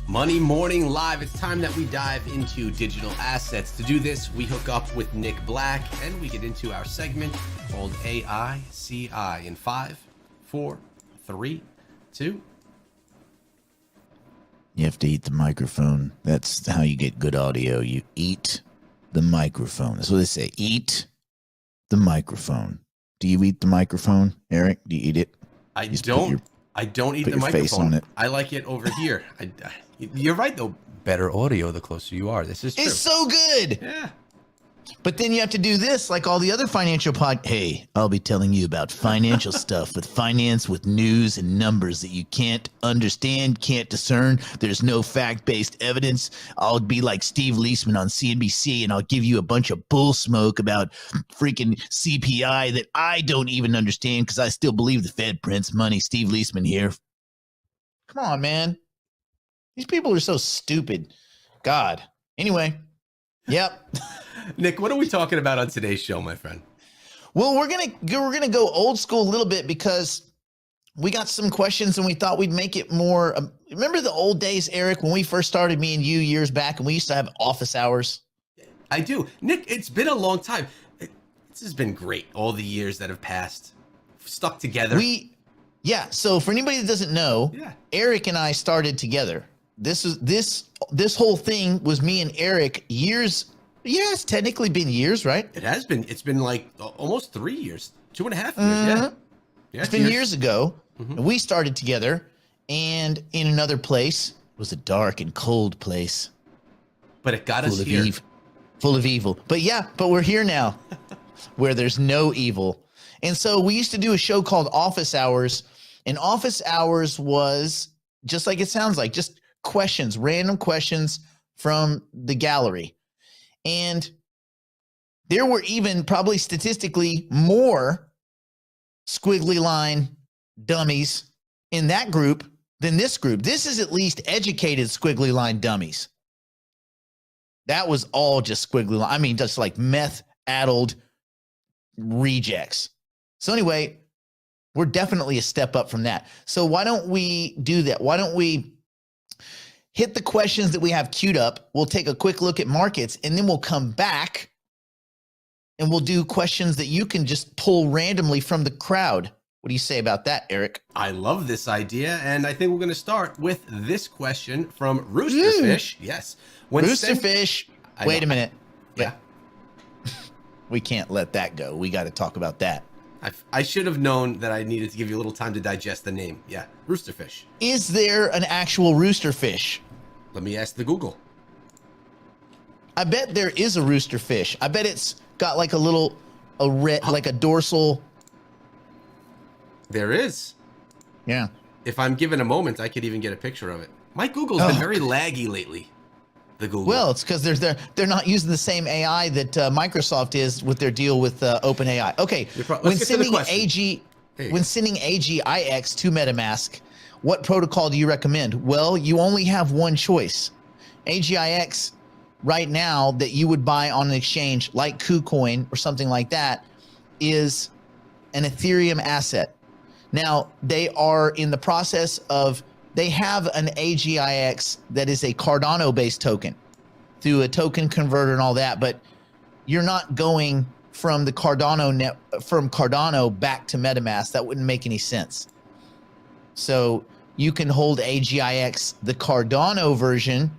Money Morning Live. It's time that we dive into digital assets. To do this, we hook up with Nick Black and we get into our segment called AICI in 5, 4, 3, 2. You have to eat the microphone. That's how you get good audio. You eat the microphone. That's what they say. Eat the microphone. Do you eat the microphone, Eric? Do you eat it? I don't eat the microphone. Face on it. I like it over here. You're right, though. Better audio the closer you are. This is true. It's so good. Yeah. But then you have to do this like all the other financial Hey, I'll be telling you about financial stuff with finance, with news and numbers that you can't understand, can't discern. There's no fact-based evidence. I'll be like Steve Leisman on CNBC and I'll give you a bunch of bull smoke about freaking CPI that I don't even understand because I still believe the Fed prints money. Steve Leisman here. Come on, man. These people are so stupid. God. Anyway. Yep. Nick, what are we talking about on today's show, my friend? Well, we're gonna go old school a little bit because we got some questions and we thought we'd make it more. Remember the old days, Eric, when we first started, me and you years back, and we used to have office hours? I do. Nick, it's been a long time. This has been great. All the years that have passed, stuck together. So for anybody that doesn't know, Eric and I started together. This whole thing was me and Eric years. Yeah, it's technically been years, right? It has been. It's been like almost 3 years, 2.5 years. Yeah, it's been years ago. And we started together, and in another place. It was a dark and cold place, but it got us here. Full of evil. But we're here now, where there's no evil. And so we used to do a show called Office Hours, and Office Hours was just like it sounds like, just questions, random questions from the gallery. And there were even probably statistically more squiggly line dummies in that group than this group. This is at least educated squiggly line dummies. That was all just squiggly line. I mean, just like meth-addled rejects. So anyway, we're definitely a step up from that. So why don't we do that? Why don't we hit the questions that we have queued up? We'll take a quick look at markets, and then we'll come back and we'll do questions that you can just pull randomly from the crowd. What do you say about that, Eric? I love this idea, and I think we're going to start with this question from Roosterfish. Yes. Roosterfish. Wait a minute. Yeah. We can't let that go. We got to talk about that. I should have known that I needed to give you a little time to digest the name. Yeah, Roosterfish. Is there an actual roosterfish? Let me ask the Google. I bet there is a roosterfish. I bet it's got like like a dorsal. There is. Yeah. If I'm given a moment, I could even get a picture of it. My Google's been very laggy lately. The Google. Well, it's because they're not using the same AI that Microsoft is with their deal with OpenAI. Okay, when sending AGIX to MetaMask, what protocol do you recommend? Well, you only have one choice. AGIX right now that you would buy on an exchange like KuCoin or something like that is an Ethereum asset. Now, they are in the process of, they have an AGIX that is a Cardano-based token through a token converter and all that, but you're not going from the Cardano back to MetaMask. That wouldn't make any sense. So you can hold AGIX, the Cardano version,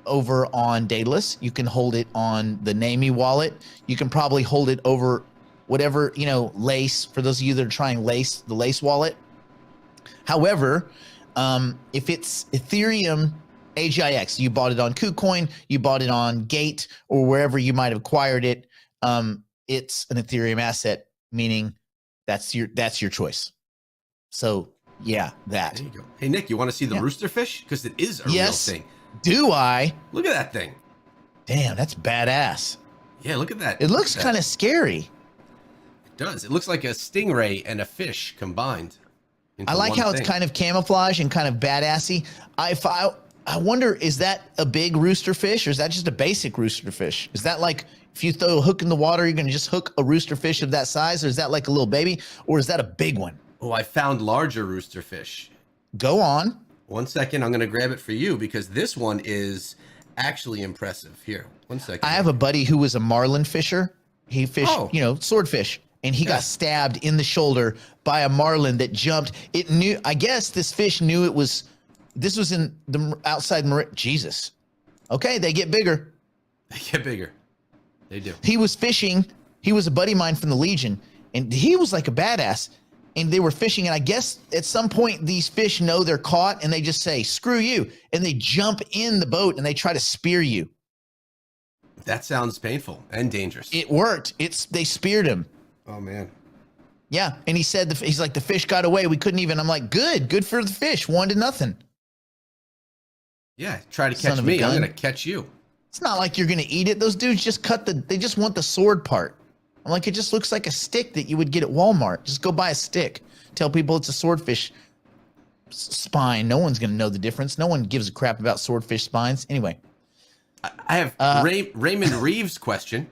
over on Daedalus. You can hold it on the Name wallet. You can probably hold it over whatever, Lace, for those of you that are trying Lace, the Lace wallet. However, if it's Ethereum AGIX, you bought it on KuCoin, you bought it on Gate, or wherever you might have acquired it, it's an Ethereum asset, meaning that's your choice. So yeah, that. There you go. Hey Nick, you want to see the roosterfish? Because it is a real thing. Do I? Look at that thing. Damn, that's badass. Yeah, look at that. It looks kind of scary. It does. It looks like a stingray and a fish combined. I like how it's kind of camouflage and kind of badassy. I wonder, is that a big roosterfish or is that just a basic roosterfish? Is that like, if you throw a hook in the water, you're going to just hook a roosterfish of that size? Or is that like a little baby? Or is that a big one? Oh, I found larger roosterfish. Go on. 1 second. I'm going to grab it for you because this one is actually impressive. Here, 1 second. I have a buddy who was a marlin fisher. He fished, swordfish, and he got stabbed in the shoulder by a marlin that jumped. It knew, I guess this fish knew this was in the outside. Jesus. Okay, they get bigger. They get bigger. They do. He was fishing. He was a buddy of mine from the Legion, and he was like a badass. And they were fishing, and I guess at some point these fish know they're caught, and they just say, "Screw you," and they jump in the boat and they try to spear you. That sounds painful and dangerous. It worked. They speared him. Oh man. Yeah, and he said he's like, the fish got away. We couldn't even. I'm like, good for the fish. 1-0. Yeah, try to catch me. I'm gonna catch you. It's not like you're gonna eat it. Those dudes just they just want the sword part. I'm like, it just looks like a stick that you would get at Walmart. Just go buy a stick. Tell people it's a swordfish spine. No one's gonna know the difference. No one gives a crap about swordfish spines. Anyway. I have Raymond Reeves' question.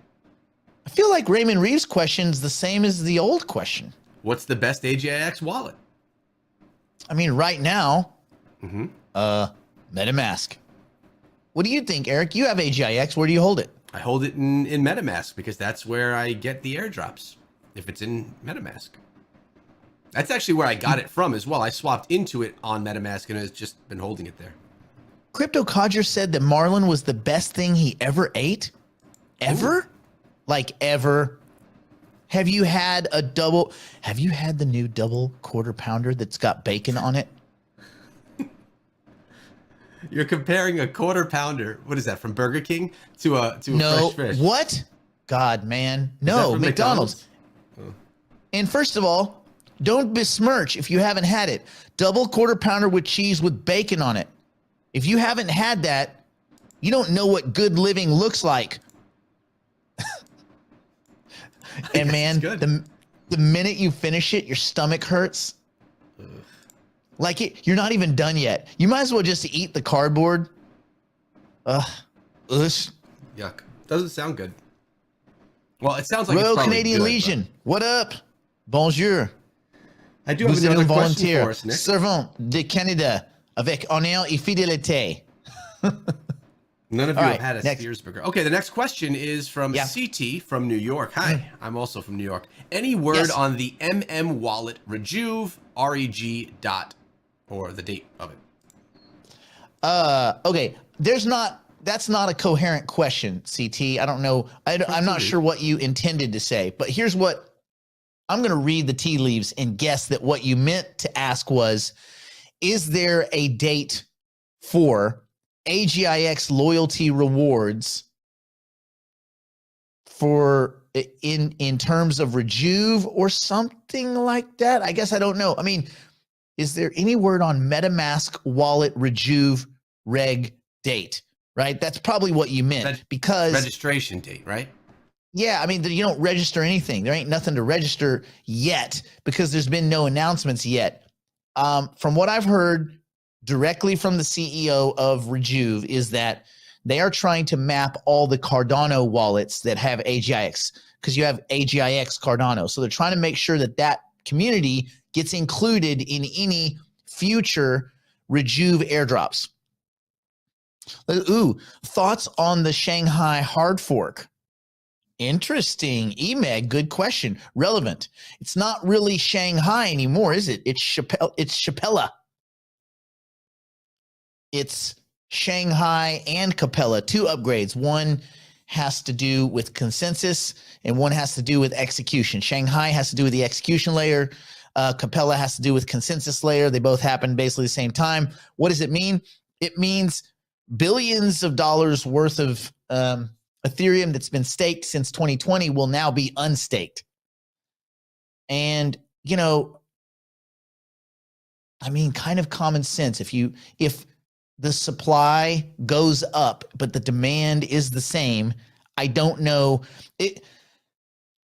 I feel like Raymond Reeves' question is the same as the old question. What's the best AGIX wallet? I mean, right now, MetaMask. What do you think, Eric? You have AGIX. Where do you hold it? I hold it in MetaMask because that's where I get the airdrops, if it's in MetaMask. That's actually where I got it from as well. I swapped into it on MetaMask and has just been holding it there. Crypto Codger said that marlin was the best thing he ever ate. Ever? Ooh. Like ever. Have you had the new double quarter pounder that's got bacon on it? You're comparing a quarter pounder, what is that, from Burger King to a fresh fish? What? God, man. No, McDonald's. Oh. And first of all, don't besmirch if you haven't had it. Double quarter pounder with cheese with bacon on it. If you haven't had that, you don't know what good living looks like. And man, the minute you finish it, your stomach hurts. Ugh. Like you're not even done yet. You might as well just eat the cardboard. Yuck. Doesn't sound good. Well, it sounds like Royal it's Canadian good, Legion. What up? Bonjour. I do have another question for us, Nick. Servant de Canada avec honneur et fidélité. None of you have had a Sears burger. Okay, the next question is from CT from New York. Hi, I'm also from New York. Any word on the wallet rejuve, REG dot, or the date of it? Okay, that's not a coherent question, CT. I don't know. I'm not sure what you intended to say, but here's what I'm going to read the tea leaves and guess that what you meant to ask was, is there a date for AGIX loyalty rewards for in terms of rejuve or something like that? I guess I don't know. I mean, is there any word on MetaMask wallet rejuve reg date? Right? That's probably what you meant because registration date, right? Yeah, I mean, you don't register anything. There ain't nothing to register yet because there's been no announcements yet. From what I've heard directly from the CEO of Rejuve is that they are trying to map all the Cardano wallets that have AGIX because you have AGIX Cardano. So they're trying to make sure that that community gets included in any future Rejuve airdrops. Ooh, thoughts on the Shanghai hard fork? Interesting. Emeg, good question. Relevant. It's not really Shanghai anymore, is it? It's Chapella. It's Shanghai and Capella, two upgrades. One has to do with consensus and one has to do with execution. Shanghai has to do with the execution layer. Capella has to do with consensus layer. They both happen basically the same time. What does it mean? It means billions of dollars worth of Ethereum that's been staked since 2020 will now be unstaked. And, you know, I mean, kind of common sense. If the supply goes up, but the demand is the same, I don't know.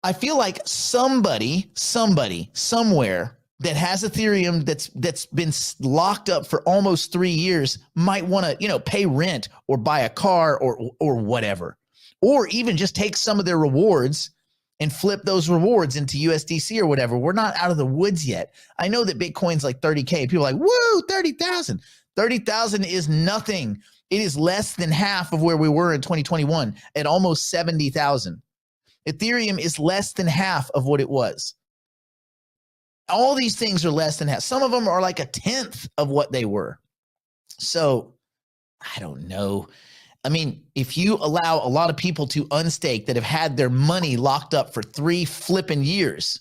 I feel like somebody, somewhere that has Ethereum that's been locked up for almost 3 years might want to, you know, pay rent or buy a car or whatever, or even just take some of their rewards and flip those rewards into USDC or whatever. We're not out of the woods yet. I know that Bitcoin's like 30K. People are like, woo, 30,000. 30,000 is nothing. It is less than half of where we were in 2021 at almost 70,000. Ethereum is less than half of what it was. All these things are less than half. Some of them are like a tenth of what they were. So I don't know. I mean, if you allow a lot of people to unstake that have had their money locked up for 3 flipping years,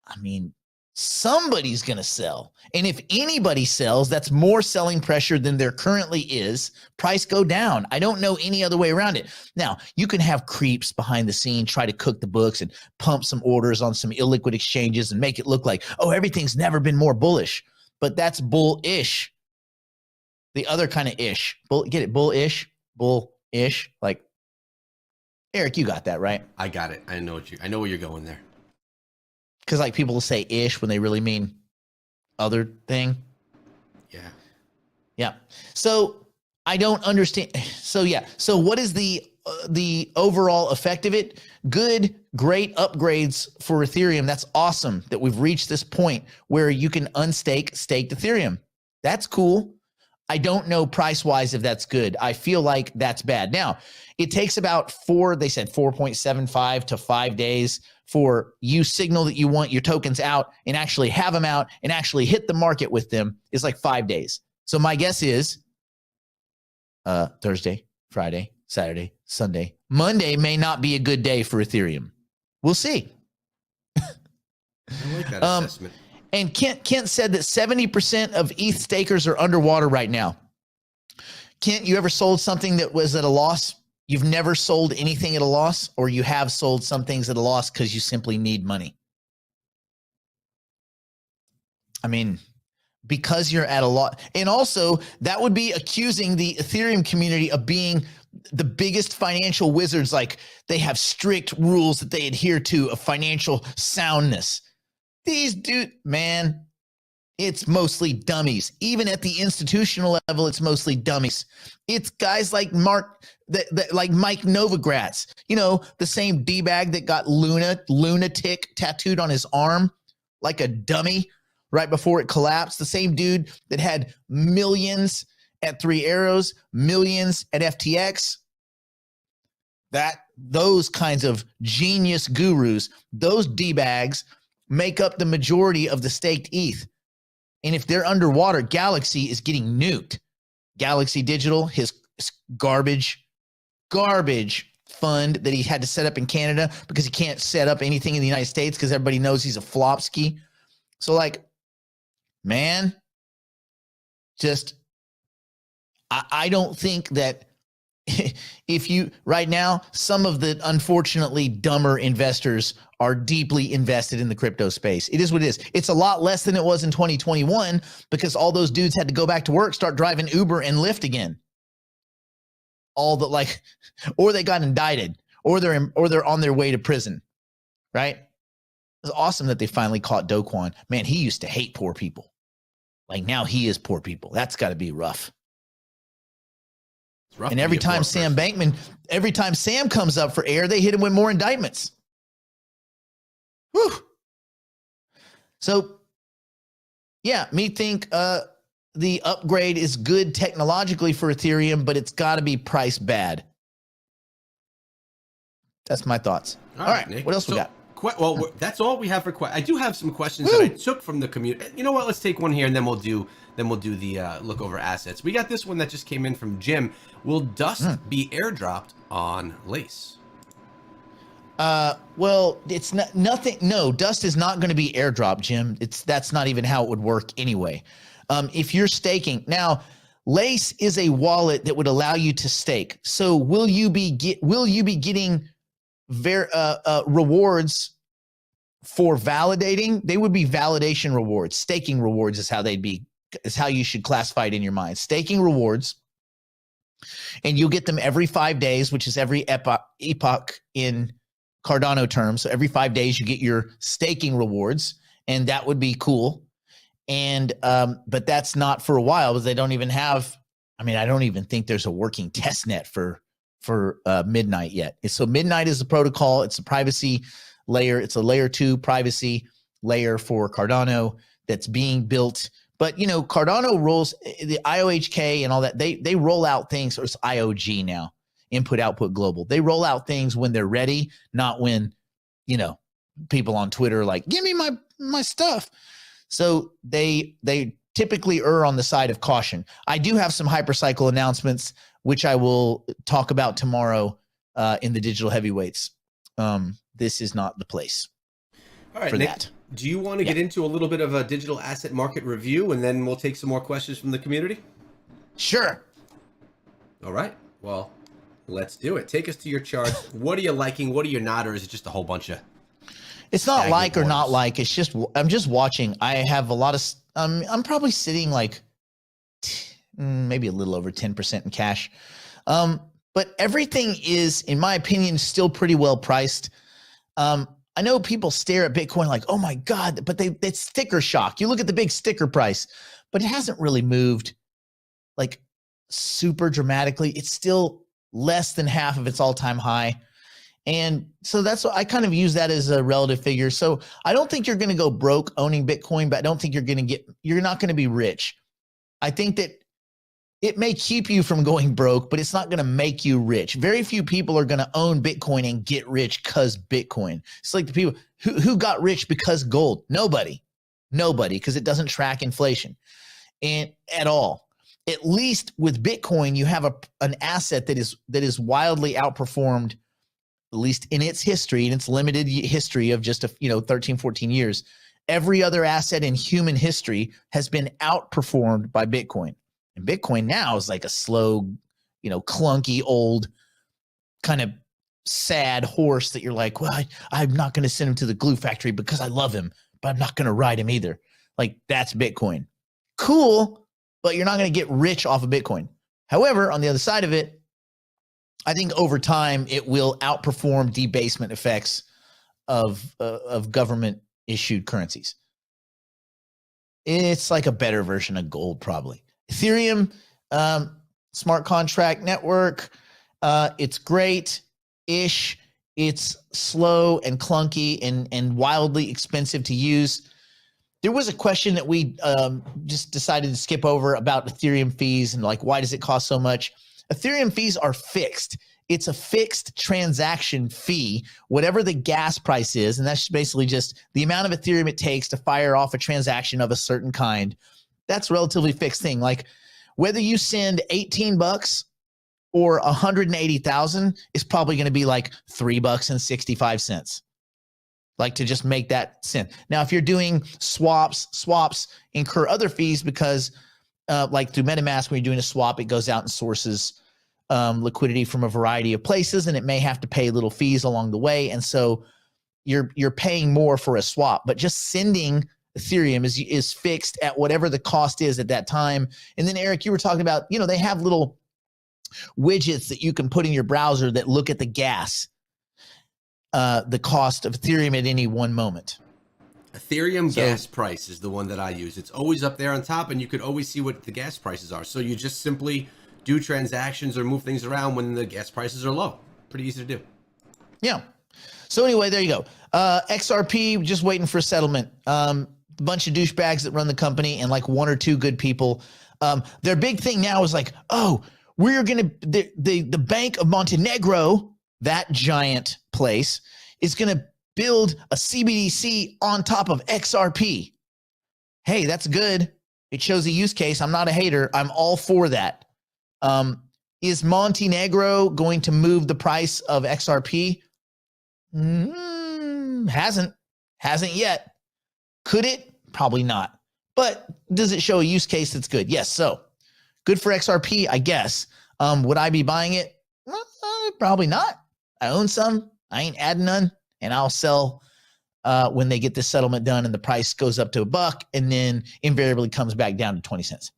I mean, somebody's going to sell. And if anybody sells, that's more selling pressure than there currently is. Price go down. I don't know any other way around it. Now, you can have creeps behind the scene, try to cook the books and pump some orders on some illiquid exchanges and make it look like, oh, everything's never been more bullish. But that's bullish. The other kind of ish. Get it? Bullish? Bullish. Like, Eric, you got that, right? I got it. I know where you're going there. Because like people will say ish when they really mean other thing. Yeah. Yeah. So I don't understand. So yeah. So what is the overall effect of it? Good, great upgrades for Ethereum. That's awesome that we've reached this point where you can unstake staked Ethereum. That's cool. I don't know price-wise if that's good. I feel like that's bad. Now, it takes about 4.75 to 5 days for you signal that you want your tokens out and actually have them out and actually hit the market with them is like 5 days. So my guess is Thursday, Friday, Saturday, Sunday. Monday may not be a good day for Ethereum. We'll see. I like that assessment. And Kent said that 70% of ETH stakers are underwater right now. Kent, you ever sold something that was at a loss? You've never sold anything at a loss, or you have sold some things at a loss because you simply need money? I mean, because you're at a loss. And also, that would be accusing the Ethereum community of being the biggest financial wizards. Like they have strict rules that they adhere to of financial soundness. These dude, man, it's mostly dummies. Even at the institutional level, it's mostly dummies. It's guys like like Mike Novogratz, you know, the same D-bag that got lunatic tattooed on his arm like a dummy right before it collapsed. The same dude that had millions at 3 Arrows, millions at FTX. Those kinds of genius gurus, those D-bags make up the majority of the staked ETH. And if they're underwater, Galaxy is getting nuked. Galaxy Digital, his garbage fund that he had to set up in Canada because he can't set up anything in the United States because everybody knows he's a flopski. So like, man, just, I don't think that if you right now, some of the unfortunately dumber investors are deeply invested in the crypto space. It is what it is. It's a lot less than it was in 2021 because all those dudes had to go back to work, start driving Uber and Lyft again. Or they got indicted, or they're on their way to prison, right? It's awesome that they finally caught Do Kwon. Man, he used to hate poor people. Like now he is poor people. That's got to be rough. And every time Sam comes up for air, they hit him with more indictments. Whew. So, yeah, me think the upgrade is good technologically for Ethereum, but it's got to be price bad. That's my thoughts. All right, Nick. What else we got? Well, that's all we have for questions. I do have some questions that I took from the community. You know what? Let's take one here, and then we'll do the look over assets. We got this one that just came in from Jim. Will Dust be airdropped on Lace? Well, it's nothing. No, Dust is not going to be airdropped, Jim. That's not even how it would work anyway. If you're staking now, Lace is a wallet that would allow you to stake. So will you be getting rewards for validating? They would be validation rewards. Staking rewards is how you should classify it in your mind. Staking rewards, and you'll get them every 5 days, which is every epoch in Cardano terms. So every 5 days you get your staking rewards, and that would be cool. And but that's not for a while because they don't even have. I mean, I don't even think there's a working test net for Midnight yet. So Midnight is the protocol. It's a privacy layer. It's a layer 2 privacy layer for Cardano that's being built But Cardano rolls the IOHK and all that. They roll out things, or it's IOG now, input output global. They roll out things when they're ready, not when people on Twitter are like, give me my stuff. So they typically err on the side of caution. I do have some hypercycle announcements, which I will talk about tomorrow in the digital heavyweights. This is not the place. All right, for Nick, that. do you want to get into a little bit of a digital asset market review, and then we'll take some more questions from the community? Sure. All right. Well, let's do it. Take us to your charts. What are you liking? What are you not? Or is it just a whole bunch of... It's not like or not like. It's just I'm just watching. I have a lot of. I'm probably sitting like maybe a little over 10% in cash, but everything is, in my opinion, still pretty well priced. I know people stare at Bitcoin like, oh my God, but it's sticker shock. You look at the big sticker price, but it hasn't really moved like super dramatically. It's still less than half of its all-time high. And so that's what I kind of use that as a relative figure. So I don't think you're going to go broke owning Bitcoin, but I don't think you're not going to be rich. I think that it may keep you from going broke, but it's not going to make you rich. Very few people are going to own Bitcoin and get rich because Bitcoin. It's like the people who got rich because gold. Nobody, because it doesn't track inflation and at all. At least with Bitcoin, you have an asset that is wildly outperformed, at least in its history, in its limited history of just 13, 14 years. Every other asset in human history has been outperformed by Bitcoin. And Bitcoin now is like a slow, clunky, old, kind of sad horse that you're like, well, I'm not going to send him to the glue factory because I love him, but I'm not going to ride him either. Like, that's Bitcoin. Cool, but you're not going to get rich off of Bitcoin. However, on the other side of it, I think over time it will outperform debasement effects of government issued currencies. It's like a better version of gold, probably. Ethereum, smart contract network. It's great-ish. It's slow and clunky and wildly expensive to use. There was a question that we just decided to skip over about Ethereum fees and like, why does it cost so much? Ethereum fees are fixed. It's a fixed transaction fee, whatever the gas price is. And that's basically just the amount of Ethereum it takes to fire off a transaction of a certain kind. That's a relatively fixed thing. Like whether you send $18 or 180,000 is probably going to be like $3.65. Like to just make that sense. Now, if you're doing swaps incur other fees because like through MetaMask, when you're doing a swap, it goes out and sources liquidity from a variety of places, and it may have to pay little fees along the way. And so you're paying more for a swap, but just sending Ethereum is fixed at whatever the cost is at that time. And then Eric, you were talking about, they have little widgets that you can put in your browser that look at the gas, the cost of Ethereum at any one moment. Ethereum gas price is the one that I use. It's always up there on top, and you could always see what the gas prices are. So you just simply do transactions or move things around when the gas prices are low. Pretty easy to do. Yeah. So anyway, there you go. XRP, just waiting for settlement. A bunch of douchebags that run the company and like one or two good people. Their big thing now is like, oh, we're going to, the Bank of Montenegro, that giant place, is going to build a CBDC on top of XRP. Hey, that's good. It shows a use case. I'm not a hater. I'm all for that. Is Montenegro going to move the price of XRP? Hasn't yet. Could it? Probably not. But does it show a use case that's good? Yes. So good for XRP, I guess. Would I be buying it? Probably not. I own some. I ain't adding none. And I'll sell when they get this settlement done and the price goes up to $1 and then invariably comes back down to 20 cents.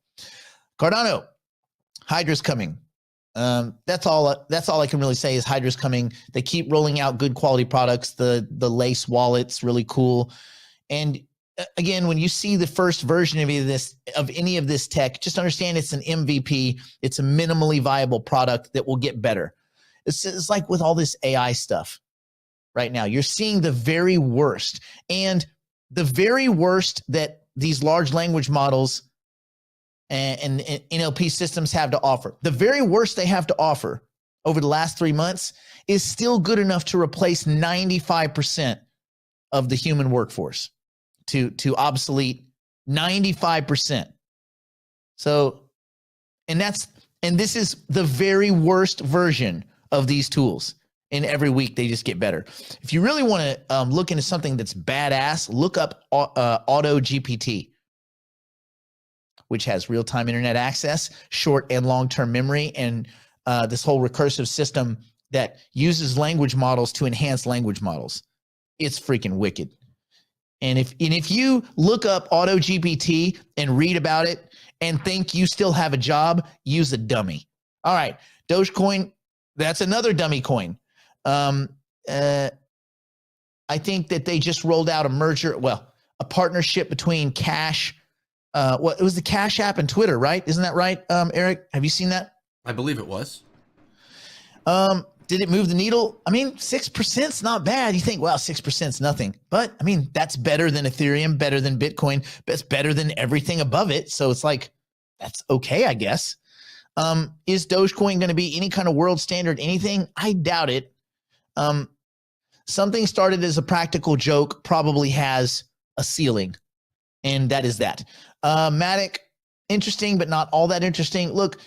Cardano, Hydra's coming. That's all I can really say is Hydra's coming. They keep rolling out good quality products. The Lace wallet's really cool. And again, when you see the first version of any of this tech, just understand it's an MVP. It's a minimally viable product that will get better. It's like with all this AI stuff right now. You're seeing the very worst. And the very worst that these large language models and NLP systems have to offer. The very worst they have to offer over the last 3 months is still good enough to replace 95% of the human workforce, to obsolete 95%. So, and this is the very worst version of these tools. And every week they just get better. If you really want to look into something that's badass, look up Auto GPT, which has real-time internet access, short and long-term memory, and this whole recursive system that uses language models to enhance language models. It's freaking wicked. And if you look up Auto GPT and read about it and think you still have a job, use a dummy. All right, Dogecoin, that's another dummy coin. I think that they just rolled out a partnership between Cash. It was the Cash App and Twitter, right? Isn't that right, Eric? Have you seen that? I believe it was. Did it move the needle? I mean, 6% is not bad. You think, well, 6% is nothing. But, I mean, that's better than Ethereum, better than Bitcoin. That's better than everything above it. So it's like, that's okay, I guess. Is Dogecoin going to be any kind of world standard anything? I doubt it. Something started as a practical joke probably has a ceiling, and that is that. Matic, interesting, but not all that interesting. Look,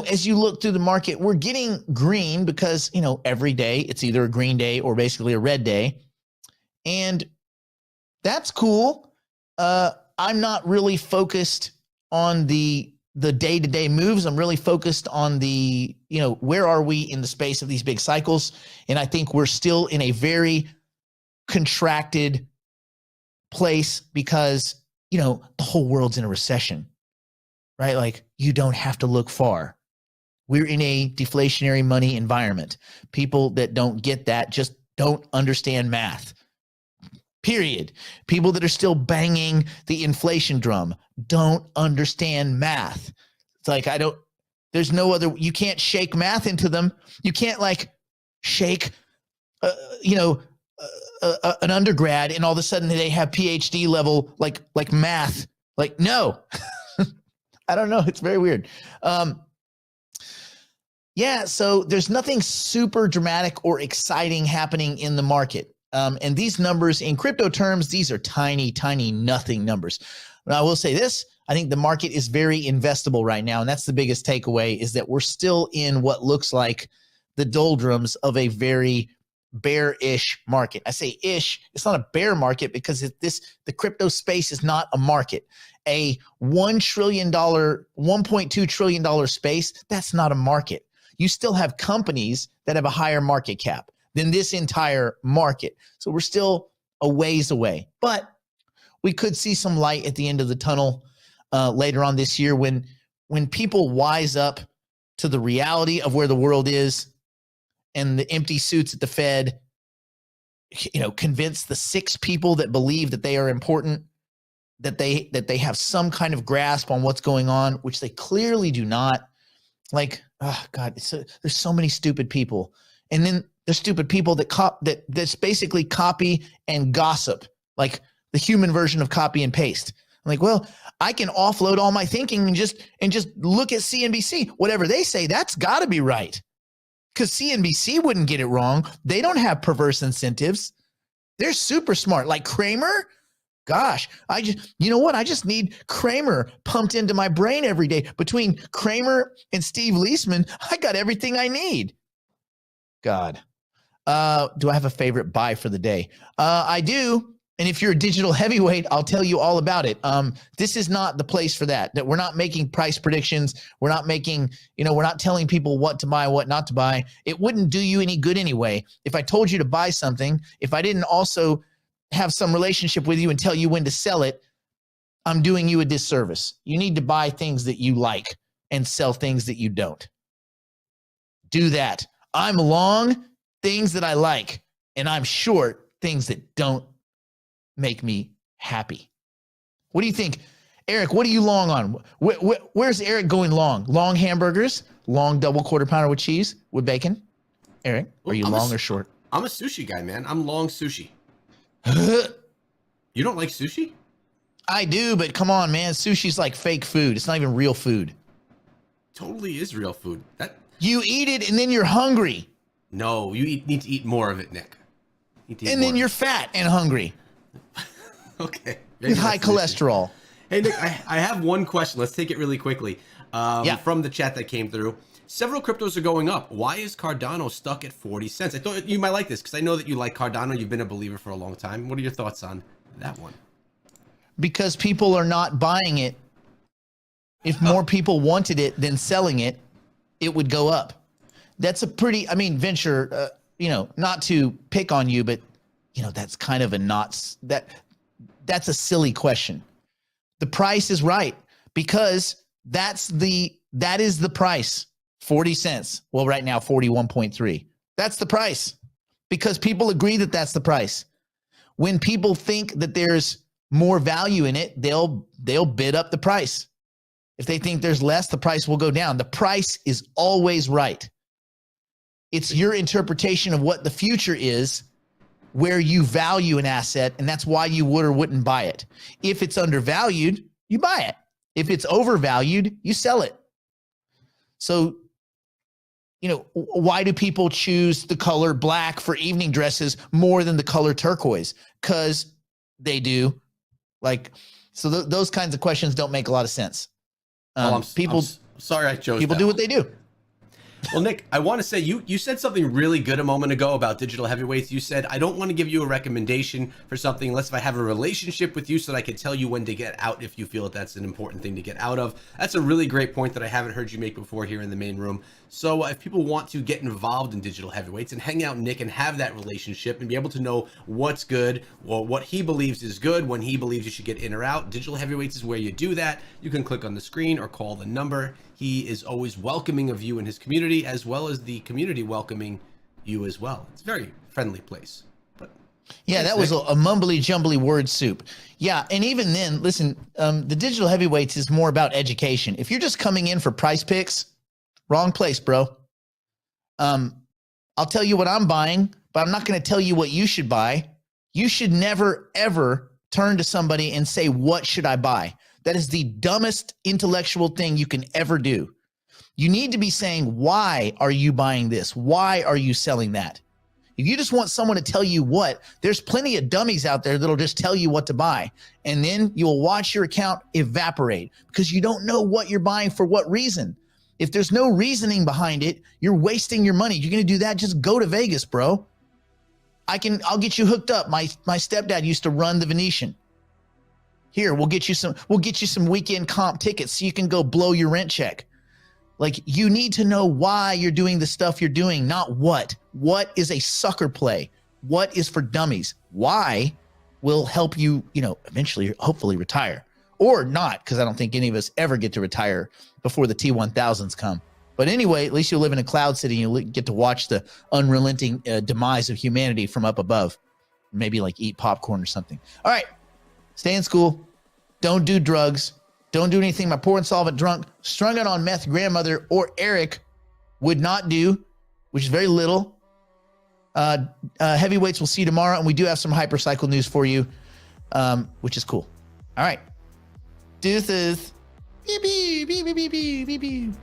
as you look through the market, we're getting green because, every day it's either a green day or basically a red day. And that's cool. I'm not really focused on the day-to-day moves. I'm really focused on where are we in the space of these big cycles? And I think we're still in a very contracted place because, the whole world's in a recession, right? Like, you don't have to look far. We're in a deflationary money environment. People that don't get that just don't understand math. Period. People that are still banging the inflation drum don't understand math. It's like, there's no other, you can't shake math into them. You can't shake, an undergrad and all of a sudden they have PhD level, like math. Like, no, I don't know. It's very weird. So there's nothing super dramatic or exciting happening in the market. And these numbers in crypto terms, these are tiny, tiny nothing numbers. But I will say this, I think the market is very investable right now. And that's the biggest takeaway, is that we're still in what looks like the doldrums of a very bearish market. I say ish, it's not a bear market because the crypto space is not a market. A $1 trillion, $1.2 trillion space, that's not a market. You still have companies that have a higher market cap than this entire market. So we're still a ways away, but we could see some light at the end of the tunnel later on this year when people wise up to the reality of where the world is, and the empty suits at the Fed, convince the 6 people that believe that they are important, that they have some kind of grasp on what's going on, which they clearly do not. Like, oh God, there's so many stupid people. And then there's stupid people that's basically copy and gossip, like the human version of copy and paste. I'm like, well, I can offload all my thinking and just look at CNBC. Whatever they say, that's got to be right. Because CNBC wouldn't get it wrong. They don't have perverse incentives. They're super smart. Like Kramer, gosh, I just need Kramer pumped into my brain every day. Between Kramer and Steve Leisman, I got everything I need. God. Do I have a favorite buy for the day? I do. And if you're a digital heavyweight, I'll tell you all about it. This is not the place for that. That we're not making price predictions. We're not making, we're not telling people what to buy, what not to buy. It wouldn't do you any good anyway. If I told you to buy something, if I didn't also have some relationship with you and tell you when to sell it, I'm doing you a disservice. You need to buy things that you like and sell things that you don't. Do that. I'm long things that I like, and I'm short things that don't make me happy. What do you think? Eric, what are you long on? Where's Eric going long? Long hamburgers? Long double quarter pounder with cheese with bacon? Eric, are you long or short? I'm a sushi guy, man. I'm long sushi. You don't like sushi? I do, but come on, man. Sushi's like fake food. It's not even real food. Totally is real food. You eat it and then you're hungry. No, you need to eat more of it, Nick. And then you're fat and hungry. Okay. With high cholesterol. Hey, Nick, I have one question. Let's take it really quickly. From the chat that came through. Several cryptos are going up. Why is Cardano stuck at 40 cents? I thought you might like this because I know that you like Cardano. You've been a believer for a long time. What are your thoughts on that one? Because people are not buying it. If more people wanted it than selling it, it would go up. That's a pretty, I mean, Venture, not to pick on you, but, that's kind of that's a silly question. The price is right because that is the price. 40 cents. Well, right now, 41.3. That's the price because people agree that that's the price. When people think that there's more value in it, they'll bid up the price. If they think there's less, the price will go down. The price is always right. It's your interpretation of what the future is, where you value an asset, and that's why you would or wouldn't buy it. If it's undervalued, you buy it. If it's overvalued, you sell it. So, why do people choose the color black for evening dresses more than the color turquoise? Because they do. Those kinds of questions don't make a lot of sense. I'm sorry I chose people that. Do what they do. Well, Nick, I want to say you said something really good a moment ago about digital heavyweights. You said, I don't want to give you a recommendation for something unless if I have a relationship with you so that I can tell you when to get out if you feel that that's an important thing to get out of. That's a really great point that I haven't heard you make before here in the main room. So if people want to get involved in digital heavyweights and hang out Nick and have that relationship and be able to know what's good or what he believes is good when he believes you should get in or out, digital heavyweights is where you do that. You can click on the screen or call the number. He is always welcoming of you and his community, as well as the community welcoming you as well. It's a very friendly place. But yeah, that was a mumbly jumbly word soup. Yeah, and even then, listen, the digital heavyweights is more about education. If you're just coming in for price picks, wrong place, bro. I'll tell you what I'm buying, but I'm not going to tell you what you should buy. You should never, ever turn to somebody and say, what should I buy? That is the dumbest intellectual thing you can ever do. You need to be saying, why are you buying this? Why are you selling that? If you just want someone to tell you what, there's plenty of dummies out there that'll just tell you what to buy. And then you'll watch your account evaporate because you don't know what you're buying for what reason. If there's no reasoning behind it, you're wasting your money. You're going to do that, just go to Vegas, bro. I'll get you hooked up. My stepdad used to run the Venetian. Here, we'll get you some weekend comp tickets so you can go blow your rent check. You need to know why you're doing the stuff you're doing, not what. What is a sucker play? What is for dummies? Why will help you, eventually, hopefully retire or not, because I don't think any of us ever get to retire before the T1000s come. But anyway, at least you'll live in a cloud city and you'll get to watch the unrelenting demise of humanity from up above. Maybe eat popcorn or something. All right. Stay in school. Don't do drugs. Don't do anything my poor insolvent drunk, strung out on meth grandmother or Eric would not do, which is very little. Heavyweights, we'll see you tomorrow. And we do have some hypercycle news for you, which is cool. All right. Deuces. Beep, beep, beep, beep, beep, beep, beep.